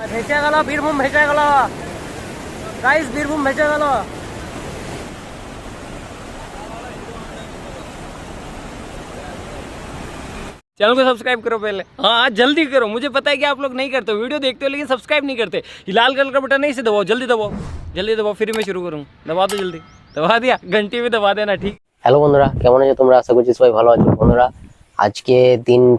ভেসে গেল বীরভূম, ভেসে গেল গাইস, বীরভূম ভেসে গেল। चैनल को सब्सक्राइब करो पहले, हाँ जल्दी करो। मुझे पता है कि आप लोग नहीं करते हो, वीडियो देखते हो लेकिन सब्सक्राइब नहीं करते। ये लाल कलर का बटन नहीं से दबाओ, जल्दी दबाओ, जल्दी दबाओ, फिर मैं शुरू करूँ। दबा दो जल्दी, दबा दिया, घंटी भी दबा देना। ठीक। হ্যালো বন্ধুরা, কেমন আছো তোমরা? আশা করছি সবাই ভালো আছো। বন্ধুরা আজকে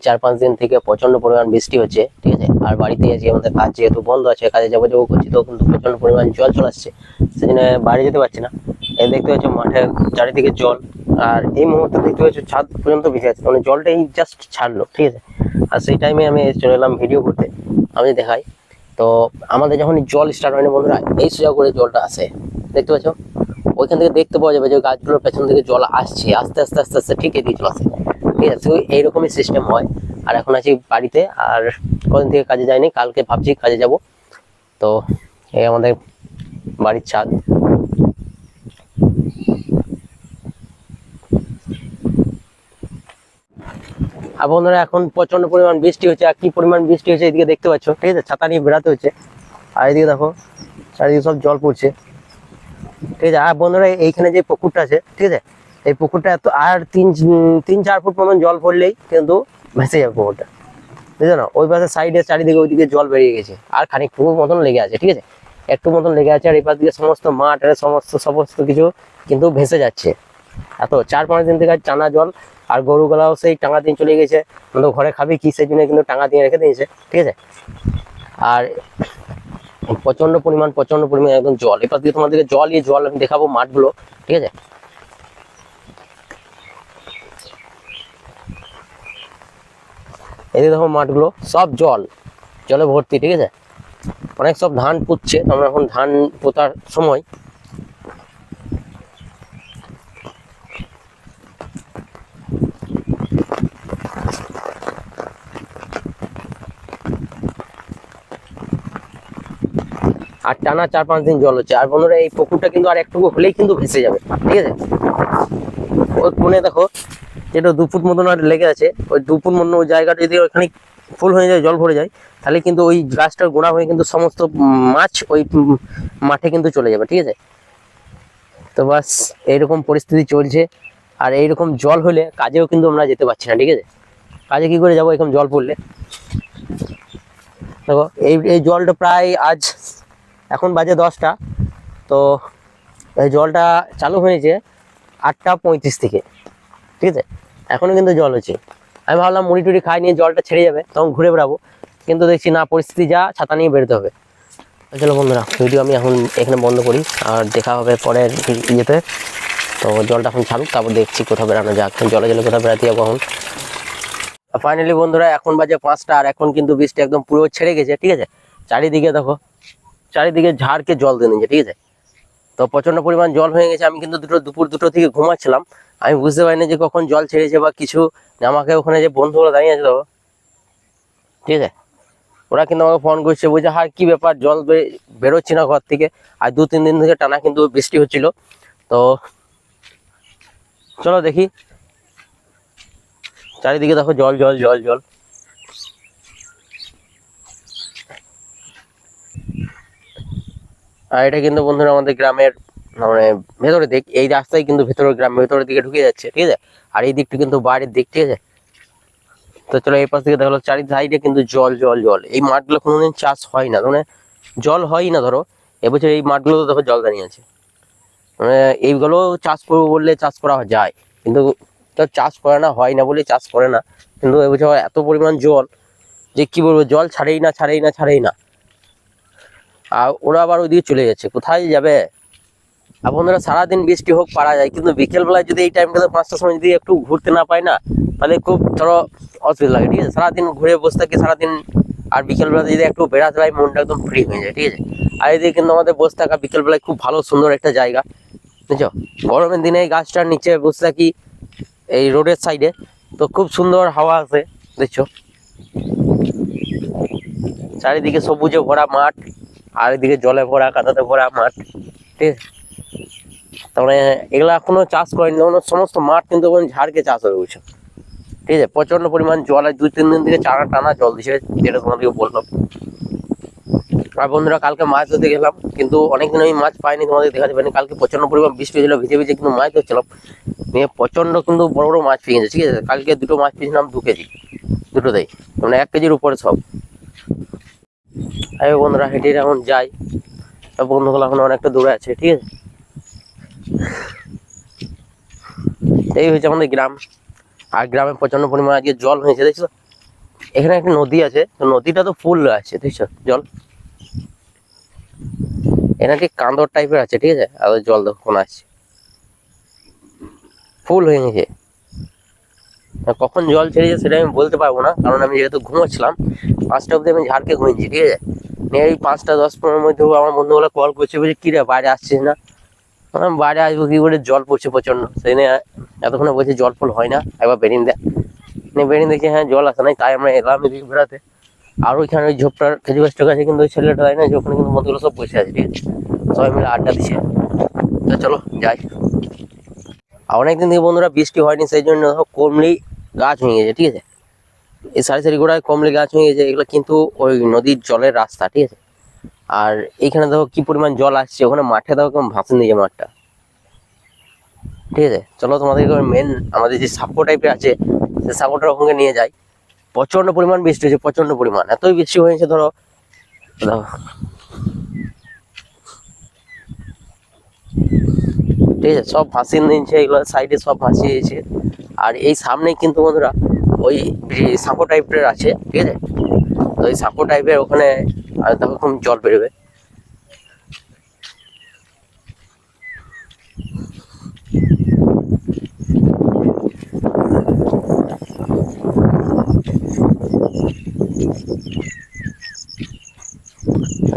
4-5 দিন থেকে প্রচন্ড পরিমাণ বৃষ্টি হচ্ছে, ঠিক আছে। আর বাড়িতে আছি, আমাদের কাজ যেহেতু বন্ধ আছে, কাজে যাবো করছি, তো কিন্তু প্রচন্ড পরিমাণ জল চলে আসছে, সেজন্য বাড়ি যেতে পারছি না। এই দেখতে পাচ্ছ মাঠে চারিদিকে জল, আর এই মুহূর্তে দেখতে পাচ্ছ ছাদ পর্যন্ত ভিজে আছে, মানে জলটাই জাস্ট ছাড়লো, ঠিক আছে। আর সেই টাইমে আমি চলে এলাম ভিডিও করতে। আমি দেখাই তো, আমাদের যখন জল স্টার্ট হয়নি বন্ধুরা, এই সোজা করে জলটা আসে, দেখতে পাচ্ছ। ওইখান থেকে দেখতে পাওয়া যাবে যে গাছগুলোর পেছন থেকে জল আসছে, আস্তে আস্তে আস্তে আস্তে ঠিক এদিকে চলে আসে, ঠিক আছে। এইরকমই সিস্টেম হয়। আর এখন আছি বাড়িতে, আর কদিন থেকে কাজে যাইনি, কালকে ভাবছি কাজে যাব। তো এই আমাদের বাড়ির ছাদ। আর বন্ধুরা এখন প্রচন্ড পরিমাণ বৃষ্টি হচ্ছে, আর কি পরিমাণ বৃষ্টি হচ্ছে এদিকে দেখতে পাচ্ছ, ঠিক আছে। ছাতা নিয়ে বেড়াতে হচ্ছে, আর এদিকে দেখো চারিদিকে সব জল পড়ছে, ঠিক আছে। আর বন্ধুরা এইখানে যে পুকুরটা আছে, ঠিক আছে, এই পুকুরটা এত আর 3-4 ফুট মতন জল পড়লেই কিন্তু ভেসে যাবে পুকুরটা, বুঝছো না। ওই পাশে সাইডে চারিদিকে ওইদিকে জল বেরিয়ে গেছে, আর খানিক পুকুর মতন লেগে আছে, ঠিক আছে, একটু মতন লেগে আছে। আর এই পাশ দিকে সমস্ত মাঠ আর সমস্ত কিছু কিন্তু ভেসে যাচ্ছে। এত 4-5 দিন থেকে টানা জল। আর গরুগুলাও সেই টাঙা দিয়ে চলে গেছে, কিন্তু ঘরে খাবি কি সেই জন্য কিন্তু টাঙা দিয়ে রেখে দিয়েছে, ঠিক আছে। আর প্রচন্ড পরিমাণ একদম জল। এবার দিয়ে তোমাদেরকে জল আমি দেখাবো মাঠগুলো, ঠিক আছে। এই দেখো মাঠগুলো সব জলে ভর্তি, ঠিক আছে। অনেক সব ধান পুঁতছে, আমরা এখন ধান পোতার সময়। আর টানা 4-5 দিন জল হচ্ছে। আর বন্ধুরা এই পুকুরটা কিন্তু আর একটুকু হলেই কিন্তু ভেসে যাবে, ঠিক আছে। ওই কোণে দেখো যেটা 2 ফুট মতন আর লেগে আছে, ওই 2 ফুট মতন ওই জায়গাটা যদি ওখানে ফুল হয়ে যায়, জল ভরে যায়, তাহলে কিন্তু ওই গাছটার গোড়া হয়ে কিন্তু সমস্ত মাছ ওই মাঠে কিন্তু চলে যাবে, ঠিক আছে। তো বাস এইরকম পরিস্থিতি চলছে। আর এইরকম জল হলে কাজেও কিন্তু আমরা যেতে পারছি না, ঠিক আছে। কাজে কি করে যাবো এরকম জল পড়লে? দেখো এই জলটা প্রায় আজ এখন বাজে 10টা, তো এই জলটা চালু হয়েছে 8টা 35 থেকে, ঠিক আছে। এখনো কিন্তু জল হচ্ছে। আমি ভাবলাম মুড়ি টুড়ি খাই নিয়ে জলটা ছেড়ে যাবে, তখন ঘুরে বেড়াবো, কিন্তু দেখছি না, পরিস্থিতি যা, ছাতা নিয়ে বেরোতে হবে। চলো বন্ধুরা, ভিডিও আমি এখন এখানে বন্ধ করি, আর দেখা হবে পরের ইয়েতে। তো জলটা এখন ছাড়ুক, তারপর দেখছি কোথাও বেড়ানো যাক, জলে কোথাও বেড়াতে যাবো এখন। ফাইনালি বন্ধুরা এখন বাজে 5টা, আর এখন কিন্তু বৃষ্টি একদম পুরো ছেড়ে গেছে, ঠিক আছে। চারিদিকে দেখো, চারিদিকে ঝাড়কে জল দিয়ে নিয়েছে, ঠিক আছে। তো প্রচন্ড পরিমাণ জল হয়ে গেছে। আমি কিন্তু দুপুর 2টো থেকে ঘুমাচ্ছিলাম, আমি বুঝতে পারিনি যে কখন জল ছেড়েছে বা কিছু। আমাকে ওখানে যে বন্ধুগুলো দাঁড়িয়ে আছে দেখো, ঠিক আছে, ওরা কিন্তু আমাকে ফোন করছে, বলছে হ্যাঁ কি ব্যাপার, জল বেরোচ্ছি না ঘর থেকে। আর 2-3 দিন থেকে টানা কিন্তু বৃষ্টি হচ্ছিল। তো চলো দেখি, চারিদিকে দেখো জল জল জল জল। আর এটা কিন্তু বন্ধুরা আমাদের গ্রামের মানে ভেতরের দিক, এই রাস্তায় কিন্তু ভেতরের দিকে ঢুকে যাচ্ছে, ঠিক আছে। আর এই দিকটা কিন্তু বাইরের দিক, ঠিক আছে। তো চলো এই পাশ থেকে দেখো চারি সাইডে কিন্তু জল জল জল। এই মাঠগুলো কোনোদিন চাষ হয় না, মানে জল হয়ই না। ধরো এবছর এই মাঠগুলো দেখো জল দাঁড়িয়ে আছে, মানে এইগুলো চাষ করবো বললে চাষ করা যায়, কিন্তু তো চাষ করে না, হয় না বলে চাষ করে না। কিন্তু এবছর এত পরিমাণ জল যে কি বলবো, জল ছাড়েই না। আর ওরা আবার ওইদিকে চলে যাচ্ছে, কোথায় যাবে? আর বন্ধুরা সারাদিন বৃষ্টি হোক পারা যায়, কিন্তু বিকেলবেলায় যদি এই টাইমটাতে 5টার সময় যদি একটু ঘুরতে না পাই না, তাহলে খুব ধরো অসুবিধা লাগে, ঠিক আছে। সারাদিন ঘুরে বসে থাকি সারাদিন, আর বিকেলবেলাতে যদি একটু বেড়াতে পাই মনটা একদম ফ্রি হয়ে যায়, ঠিক আছে। আর এদিকে কিন্তু আমাদের বসে থাকা বিকেলবেলায় খুব ভালো সুন্দর একটা জায়গা, বুঝছো। গরমের দিনে এই গাছটার নিচে বসে থাকি এই রোডের সাইডে, তো খুব সুন্দর হাওয়া আছে, দেখছো। চারিদিকে সবুজে ভরা মাঠ, আর এদিকে জলে ভরা, কাদাতে ভরা মাঠ, ঠিক আছে। তারপরে এগুলা এখনো চাষ করেনি, সমস্ত মাঠ কিন্তু ঝাড়কে চাষ হয়ে গেছে, ঠিক আছে। প্রচন্ড পরিমাণ জল, আর 2-3 দিন থেকে টানা জল দিচ্ছে, যেটা তোমাদেরকে বললাম। আর বন্ধুরা কালকে মাছ ধরতে গেলাম, কিন্তু অনেকদিন আমি মাছ পাইনি, তোমাদের দেখাতে পারিনি। কালকে প্রচন্ড পরিমাণ বৃষ্টি হয়েছিল, ভিজে ভিজে কিন্তু মাছ ধরছিলাম, নিয়ে প্রচন্ড কিন্তু বড় বড় মাছ পেয়ে গেছে। ঠিক আছে, কালকে দুটো মাছ পেয়েছিলাম 2 কেজি, দুটোতেই মানে 1 কেজির উপরে সব। এই বন্ধুরা হেঁটে এখন যাই, বন্ধুগুলো এখন অনেকটা দূরে আছে। ঠিক আছে, এই হয়েছে আমাদের গ্রাম। আর গ্রামে প্রচন্ড পরিমাণে আজকে জল হয়েছে, দেখছো? এখানে একটা নদী আছে, তো নদীটা তো ফুল আছে, দেখছো জল? এটা ঠিক কান্দর টাইপের আছে, ঠিক আছে, আর জল দেখো আসছে, ফুল হয়ে গেছে। কখন জল ছেড়েছে সেটা আমি বলতে পারবো না, কারণ আমি যেহেতু ঘুমোচ্ছিলাম 5টা অব্দি আমি ঝাড়কে ঘুমিয়েছি। ঠিক আছে, এই 5টা 10-15 মধ্যে আমার বন্ধুগুলো কল করছে, বলছে কি রে বাইরে আসছিস না? বাইরে আসবো কি করে, জল পড়ছে প্রচন্ড। সেই নিয়ে এতক্ষণে বলছে জল ফল হয় না, একবার বেরিয়ে দেয়। বেরিয়ে দেখছি হ্যাঁ জল আসে নাই, তাই আমরা এলাম এদিকে বেড়াতে। আর ওইখানে ওই ঝোপটার খেজুর গাছটার কাছে কিন্তু ওই ছেলেটা তাই না, যে ওখানে কিন্তু বন্ধুগুলো সব বসে আছে। ঠিক আছে, সবাই মিলে আড্ডা দিচ্ছে। তো চলো যাই। আর অনেকদিন থেকে বন্ধুরা বৃষ্টি হয়নি, সেই জন্য দেখো কমলি গাছ হয়ে গেছে। ঠিক আছে, এই সারি সারি গোড়ায় কমলি গাছ হয়ে গেছে, এগুলো কিন্তু ওই নদীর জলের রাস্তা। ঠিক আছে, আর এইখানে দেখো কি পরিমাণ জল আসছে, ওখানে মাঠে দেখো কেমন ভাসে নিয়ে মাঠটা। ঠিক আছে, চলো তোমাদেরকে মেন আমাদের যে সাঁকো টাইপের আছে, সেই সাঁকোটার ওখানে নিয়ে যাই। প্রচন্ড পরিমাণ বৃষ্টি হয়েছে, প্রচন্ড পরিমাণ, এতই বৃষ্টি হয়েছে ধরো। ঠিক আছে, সব ভাসিয়ে নিচ্ছে, এগুলো সাইডে সব ভাসিয়ে দিয়েছে। আর এই সামনে কিন্তু বন্ধুরা ওই সাঁকো টাইপের আছে। ঠিক আছে, তো ওই সাঁকো টাইপের ওখানে দেখো খুব জল বেরোবে।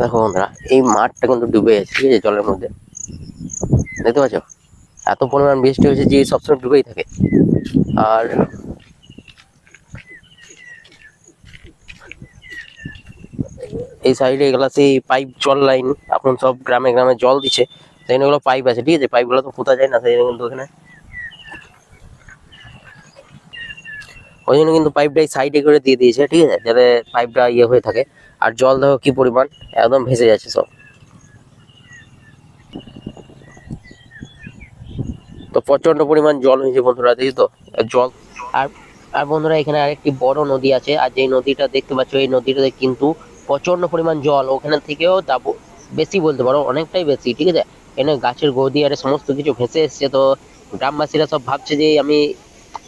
দেখো বন্ধুরা এই মাঠটা কিন্তু ডুবে গেছে। ঠিক আছে, জলের মধ্যে দেখতে পাচ্ছ, এত পরিমাণ বৃষ্টি হয়েছে যে সবসময় ডুবেই থাকে। আর এই সাইডে এগুলা সেই পাইপ জল লাইন, এখন সব গ্রামে গ্রামে জল দিচ্ছে, সেই এগুলো পাইপ আছে। ঠিক আছে, পাইপগুলো তো পোতা যায় না, সেই জন্য কিন্তু ওখানে ওই জন্য কিন্তু পাইপটাই সাইডে করে দিয়ে দিয়েছে। ঠিক আছে, যাতে পাইপটা ইয়ে হয়ে থাকে। আর জল দেখো কি পরিমাণ, একদম ভেসে যাচ্ছে সব। তো প্রচন্ড পরিমাণ জল হয়েছে বন্ধুরা, দেখি তো জল। আর আর বন্ধুরা এখানে আরেকটি বড় নদী আছে, আর যেই নদীটা দেখতে পাচ্ছ এই নদীটাতে কিন্তু প্রচন্ড পরিমাণ জল, ওখানে থেকেও বেশি বলতে পারো, অনেকটাই বেশি। ঠিক আছে, এখানে গাছের গদি আর সমস্ত কিছু ভেসে এসছে। তো গ্রামবাসীরা সব ভাবছে যে আমি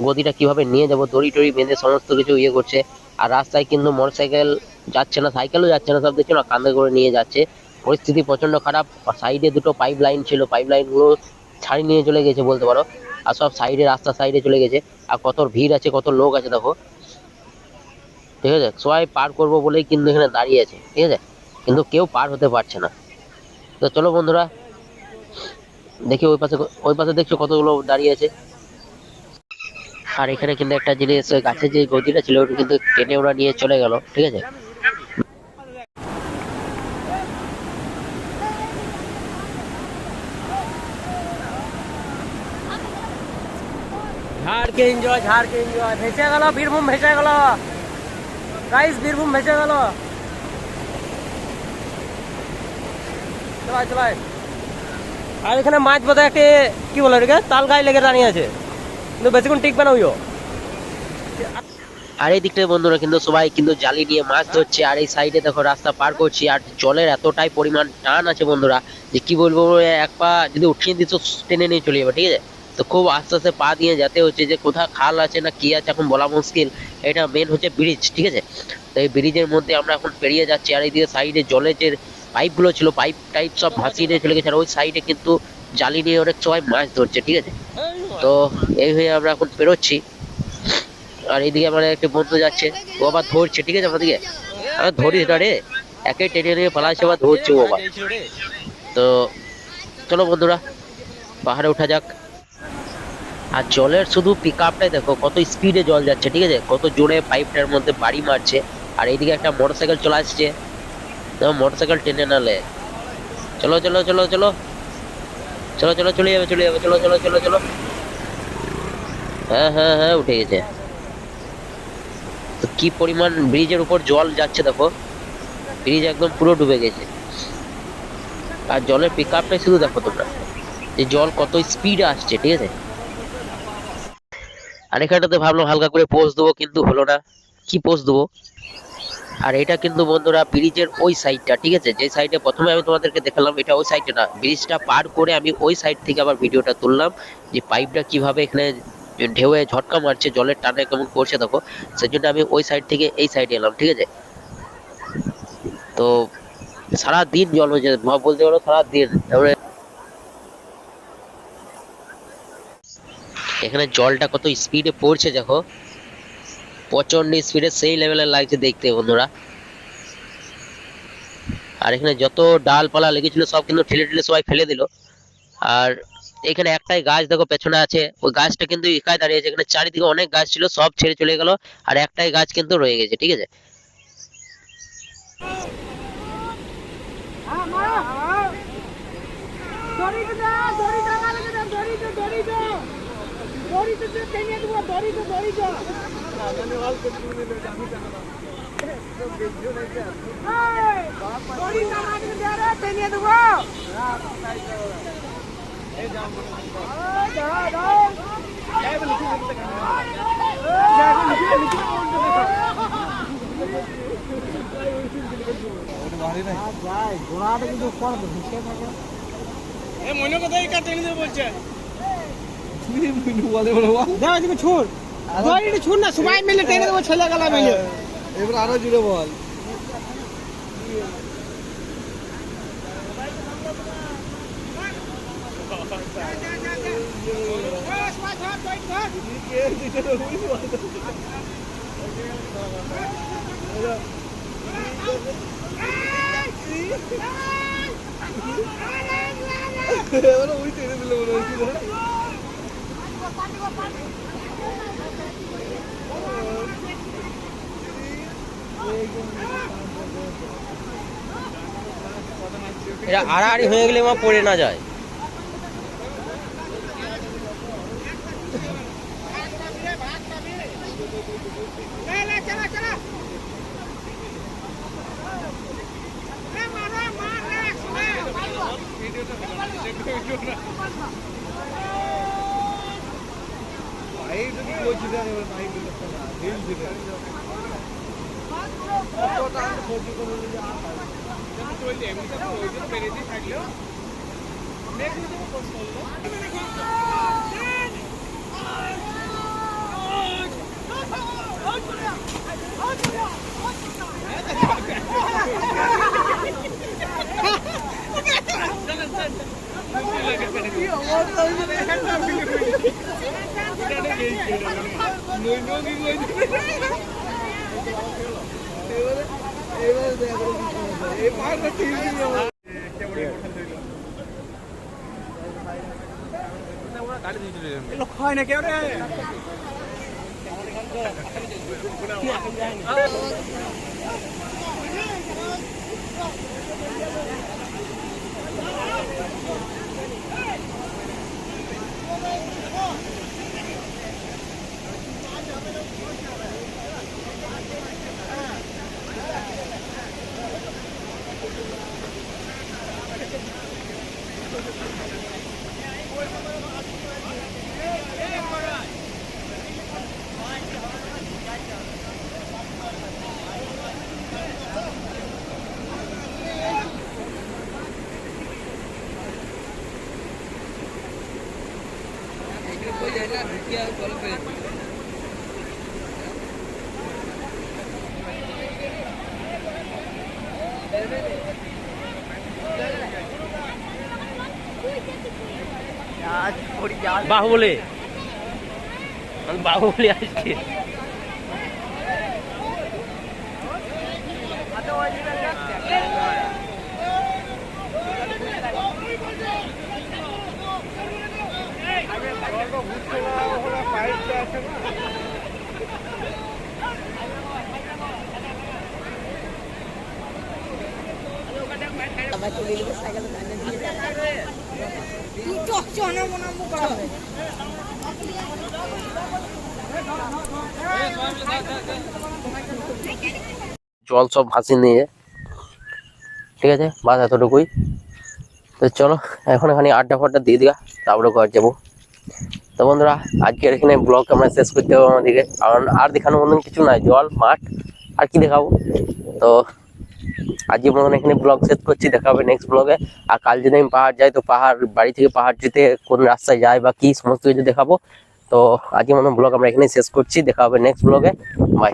গদিটা কিভাবে নিয়ে যাবো, দড়ি টড়ি বেঁধে সমস্ত কিছু ইয়ে করছে। আর রাস্তায় কিন্তু মোটরসাইকেল যাচ্ছে না, সাইকেলও যাচ্ছে না, সব দেখছো না কাঁধে করে নিয়ে যাচ্ছে। পরিস্থিতি প্রচন্ড খারাপ। সাইডে দুটো পাইপ লাইন ছিল, পাইপ লাইন গুলো ছাড়িয়ে নিয়ে চলে গেছে বলতে পারো। আর সব সাইডে রাস্তা সাইডে চলে গেছে। আর কত ভিড় আছে, কত লোক আছে দেখো। ঠিক আছে, সবাই পার করবো বলেই কিন্তু এখানে দাঁড়িয়ে আছে। ঠিক আছে, কিন্তু কেউ পার হতে পারছে না। তো চলো বন্ধুরা দেখি ওই পাশে দেখছো কতগুলো দাঁড়িয়ে আছে। আর এখানে কিন্তু একটা জিনিস, ওই গাছের যে গদিটা ছিল ওটা কিন্তু টেনে ওরা নিয়ে চলে গেল। ঠিক আছে, ঝাড় কে এনজয় ভেসে গেল, বীরভূম ভেসে গেল গাইস, বীরভূম ভেসে গেল। চলাই চলাই। আর এখানে মাছ বোধ একটা কি বলে এটাকে, তাল গায়ে লেগে দাঁড়িয়ে আছে, কিন্তু বেশিক্ষণ টিকবে না ওইও। আর এই দিকটায় বন্ধুরা কিন্তু সবাই কিন্তু জালি নিয়ে মাছ ধরছে। আর এই সাইডে দেখো রাস্তা পার করছি, আর জলের এতটাই পরিমাণ টান আছে বন্ধুরা, যে কি বলবো, এক পা যদি উঠিয়ে দিত টেনে নিয়ে চলে যাবে। ঠিক আছে, তো খুব আস্তে আস্তে পা দিয়ে যেতে হচ্ছে, যে কোথাও খাল আছে না কি আছে এখন বলা মুশকিল। এটা মেন হচ্ছে ব্রিজ। ঠিক আছে, তো এই ব্রিজের মধ্যে আমরা এখন পেরিয়ে যাচ্ছি। আর এইদিকে সাইডে জলের যে পাইপগুলো ছিল, পাইপ টাইপ সব ভাসিয়ে নিয়ে চলে গেছে। আর ওই সাইডে কিন্তু জালি নিয়ে অনেক সবাই মাছ ধরছে। ঠিক আছে, তো এই হয়ে আমরা এখন পেরোচ্ছি। আর এইদিকে আমার একটা বন্ধু যাচ্ছে, ও আবার ধরছে। ঠিক আছে, আমাদেরকে আবার ধরিস না রে, একে টেনে নিয়ে পালাচ্ছে, আবার ধরছে ও আবার। তো চলো বন্ধুরা পাহাড়ে ওঠা যাক। আর জলের শুধু পিক আপটাই দেখো, কত স্পিডে জল যাচ্ছে। ঠিক আছে, কত জোরে পাইপটার মধ্যে বাড়ি মারছে। আর এইদিকে একটা মোটরসাইকেল চলে আসছে, মোটরসাইকেল টেনে নালে। চলো চলো চলো চলো চলো চলো, চলে যাবে চলে যাবে, চলো চলো চলো চলো। হ্যাঁ হ্যাঁ হ্যাঁ, উঠে গেছে। তো কি পরিমাণ ব্রিজের উপর জল যাচ্ছে দেখো। ব্রিজ একদম পুরো ডুবে গেছে। আর জলের পিক আপটাই শুধু দেখো তোমরা, যে জল কত স্পিডে আসছে, ঠিক আছে। আর এখানটাতে ভাবলাম হালকা করে পোজ দেবো, কিন্তু হলো না, কি পোজ দেবো। আর এটা কিন্তু বন্ধুরা ব্রিজের ওই সাইডটা, ঠিক আছে, যে সাইডে প্রথমে আমি তোমাদেরকে দেখালাম, এটা ওই সাইডটা না, ব্রিজটা পার করে আমি ওই সাইড থেকে আবার ভিডিওটা তুললাম, যে পাইপটা কিভাবে এখানে ঢেউয়ে ঝটকা মারছে, জলের টানে কেমন করছে দেখো। সেই জন্য আমি ওই সাইড থেকে এই সাইডে এলাম, ঠিক আছে। তো সারা দিন জল হয়েছে, বলতে পারো সারা দিন। তারপরে এখানে জলটা কত স্পিডে পড়ছে দেখো, প্রচন্ড স্পিডে, সেই লেভেলের লাগছে দেখতে বন্ধুরা। আর এখানে যত ডালপালা লেগেছিল সব কিন্তু ঠেলে ঠেলে সবাই ফেলে দিল। আর এখানে একটাই গাছ দেখো পেছনে আছে, ওই গাছটা কিন্তু একাই দাঁড়িয়েছে, এখানে চারিদিকে অনেক গাছ ছিল সব ছেড়ে চলে গেল, আর একটাই গাছ কিন্তু রয়ে গেছে, ঠিক আছে। সবাই মিলে টেনে দেবো, ছেলে গেলা মিলে। এবার আরো জুড়ে বল। ওই টেনে দিল মনে হচ্ছিল। এটা আড়াআড়ি হয়ে গেলে মা পড়ে না যায়। হয় না কেউ রে বাহুবলী বাহুবলী আসছে। জল সব ভাসিয়ে নিয়ে ঠিক আছে, বাস এতটুকুই। তো চলো এখন এখানে আড্ডা ফাড্ডা দিয়ে দিগা, তারপরে ঘর যাবো। তো বন্ধুরা আজকের এখানে ব্লগ আমরা শেষ করতে হবে আমাদেরকে, কারণ আর দেখানোর মতন কিছু নাই, জল মাঠ আর কি দেখাবো। তো আজকের মতন এখানে ব্লগ শেষ করছি, দেখা হবে নেক্সট ব্লগে। আর কাল যদি আমি পাহাড় যাই তো পাহাড় বাড়ি থেকে পাহাড় যেতে কোন রাস্তায় যায় বা কি সমস্ত কিছু দেখাবো। তো আজকের মতন ব্লগ আমরা এখানে শেষ করছি, দেখা হবে নেক্সট ব্লগে। বাই।